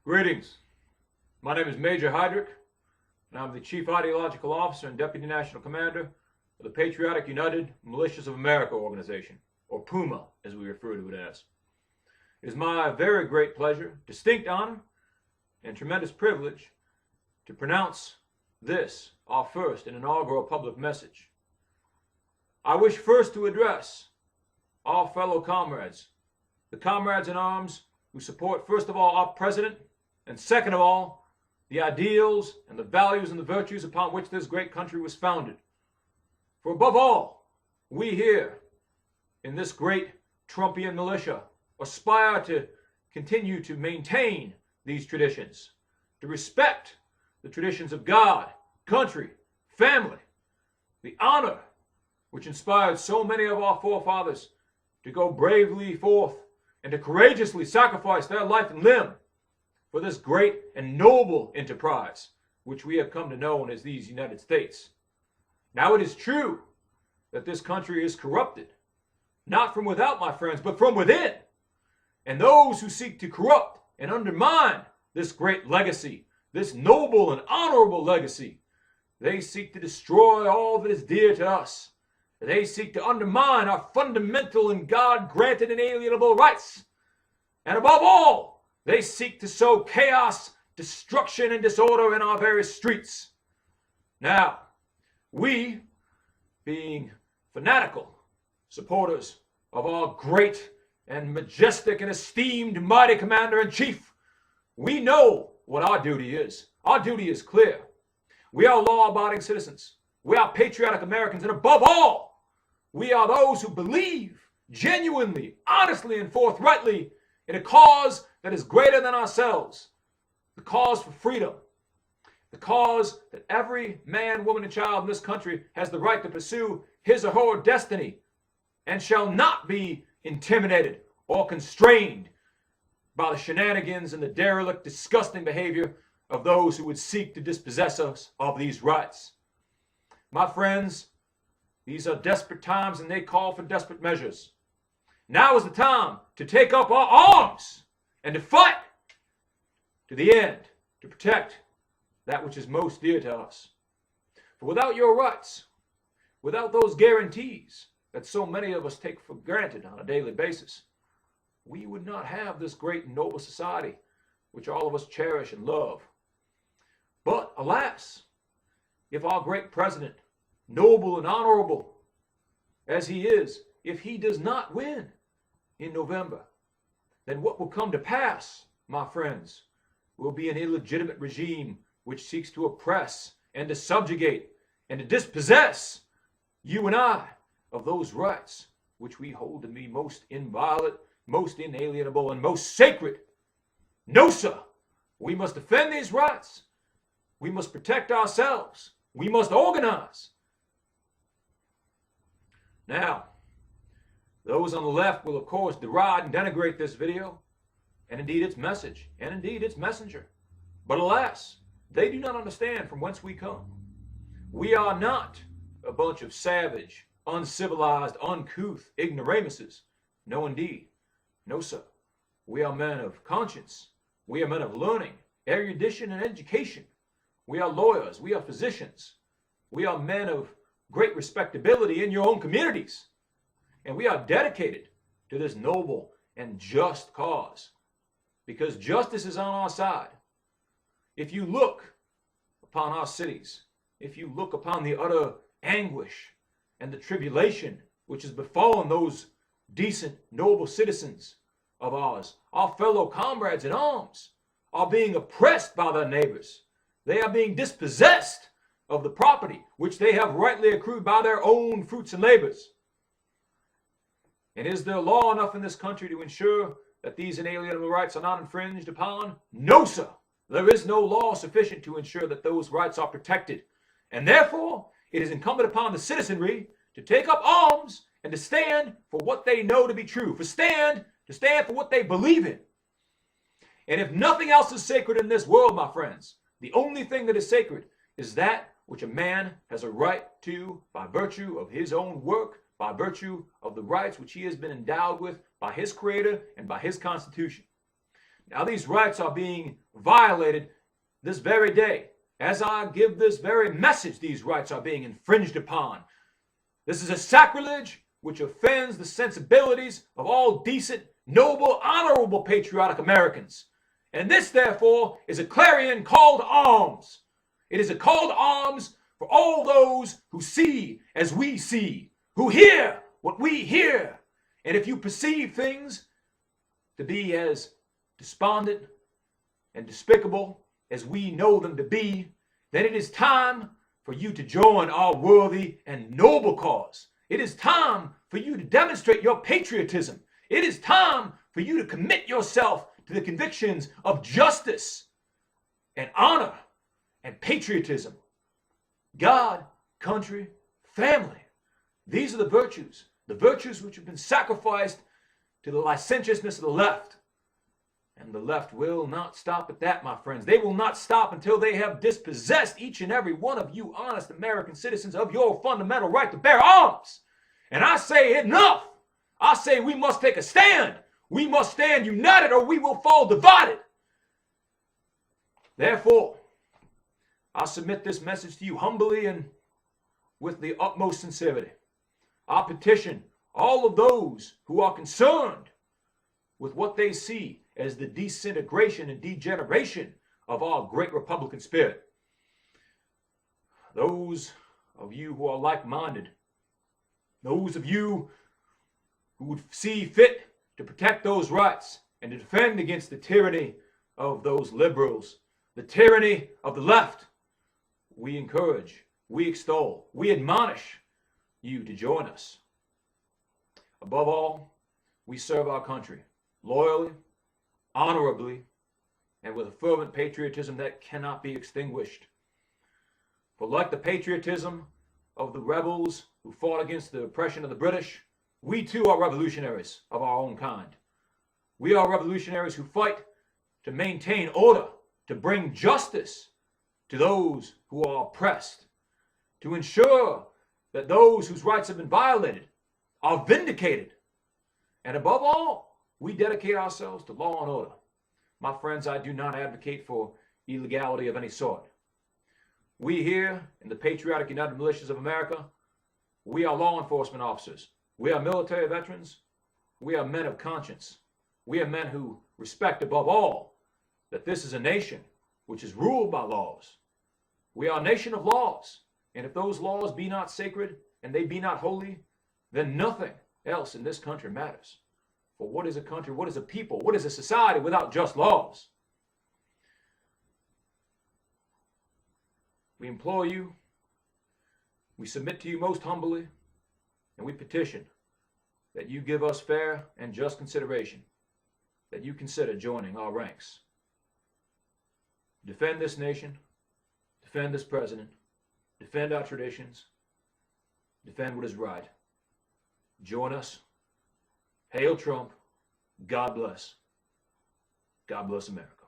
Greetings. My name is Major Heydrich, and I'm the Chief Ideological Officer and Deputy National Commander of the Patriotic United Militias of America organization, or PUMA, as we refer to it as. It is my very great pleasure, distinct honor, and tremendous privilege to pronounce this, our first and inaugural public message. I wish first to address our fellow comrades, the comrades in arms who support, first of all, our president, and second of all, the ideals and the values and the virtues upon which this great country was founded. For above all, we here in this great Trumpian militia aspire to continue to maintain these traditions, to respect the traditions of God, country, family, the honor which inspired so many of our forefathers to go bravely forth and to courageously sacrifice their life and limb for this great and noble enterprise which we have come to know as these United States. Now it is true that this country is corrupted, not from without, my friends, but from within. And those who seek to corrupt and undermine this great legacy, this noble and honorable legacy, they seek to destroy all that is dear to us. They seek to undermine our fundamental and God-granted inalienable rights. And above all, they seek to sow chaos, destruction, and disorder in our very streets. Now, we, being fanatical supporters of our great and majestic and esteemed mighty Commander-in-Chief, we know what our duty is. Our duty is clear. We are law-abiding citizens. We are patriotic Americans, and above all, we are those who believe genuinely, honestly, and forthrightly in a cause that is greater than ourselves, the cause for freedom, the cause that every man, woman, and child in this country has the right to pursue his or her destiny and shall not be intimidated or constrained by the shenanigans and the derelict, disgusting behavior of those who would seek to dispossess us of these rights. My friends, these are desperate times and they call for desperate measures. Now is the time to take up our arms and to fight to the end to protect that which is most dear to us. For without your rights, without those guarantees that so many of us take for granted on a daily basis, we would not have this great and noble society which all of us cherish and love. But alas, if our great president, noble and honorable as he is, if he does not win in November, then what will come to pass, my friends, will be an illegitimate regime which seeks to oppress and to subjugate and to dispossess you and I of those rights which we hold to be most inviolate, most inalienable, and most sacred. No, sir, we must defend these rights. We must protect ourselves. We must organize. Now, those on the left will, of course, deride and denigrate this video, and indeed its message, and indeed its messenger. But alas, they do not understand from whence we come. We are not a bunch of savage, uncivilized, uncouth ignoramuses. No, indeed. No, sir. We are men of conscience. We are men of learning, erudition, and education. We are lawyers. We are physicians. We are men of great respectability in your own communities. And we are dedicated to this noble and just cause, because justice is on our side. If you look upon our cities, if you look upon the utter anguish and the tribulation which has befallen those decent, noble citizens of ours, our fellow comrades in arms are being oppressed by their neighbors. They are being dispossessed of the property which they have rightly accrued by their own fruits and labors. And is there law enough in this country to ensure that these inalienable rights are not infringed upon? No, sir. There is no law sufficient to ensure that those rights are protected. And therefore, it is incumbent upon the citizenry to take up arms and to stand for what they know to be true, to stand for what they believe in. And if nothing else is sacred in this world, my friends, the only thing that is sacred is that which a man has a right to by virtue of his own work, by virtue of the rights which he has been endowed with by his Creator and by his Constitution. Now these rights are being violated this very day. As I give this very message, these rights are being infringed upon. This is a sacrilege which offends the sensibilities of all decent, noble, honorable, patriotic Americans. And this, therefore, is a clarion call to arms. It is a call to arms for all those who see as we see, who hear what we hear. And if you perceive things to be as despondent and despicable as we know them to be, then it is time for you to join our worthy and noble cause. It is time for you to demonstrate your patriotism. It is time for you to commit yourself to the convictions of justice and honor and patriotism. God, country, family. These are the virtues which have been sacrificed to the licentiousness of the left. And the left will not stop at that, my friends. They will not stop until they have dispossessed each and every one of you honest American citizens of your fundamental right to bear arms. And I say enough. I say we must take a stand. We must stand united or we will fall divided. Therefore, I submit this message to you humbly and with the utmost sincerity. I petition all of those who are concerned with what they see as the disintegration and degeneration of our great Republican spirit. Those of you who are like-minded, those of you who would see fit to protect those rights and to defend against the tyranny of those liberals, the tyranny of the left, we encourage, we extol, we admonish you to join us. Above all, we serve our country loyally, honorably, and with a fervent patriotism that cannot be extinguished. For like the patriotism of the rebels who fought against the oppression of the British, we too are revolutionaries of our own kind. We are revolutionaries who fight to maintain order, to bring justice to those who are oppressed, to ensure that those whose rights have been violated are vindicated. And above all, we dedicate ourselves to law and order. My friends, I do not advocate for illegality of any sort. We here in the Patriotic United Militias of America, we are law enforcement officers. We are military veterans. We are men of conscience. We are men who respect above all that this is a nation which is ruled by laws. We are a nation of laws. And if those laws be not sacred and they be not holy, then nothing else in this country matters. For what is a country, what is a people, what is a society without just laws? We implore you, we submit to you most humbly, and we petition that you give us fair and just consideration, that you consider joining our ranks. Defend this nation, defend this president, defend our traditions, defend what is right. Join us. Hail Trump. God bless. God bless America.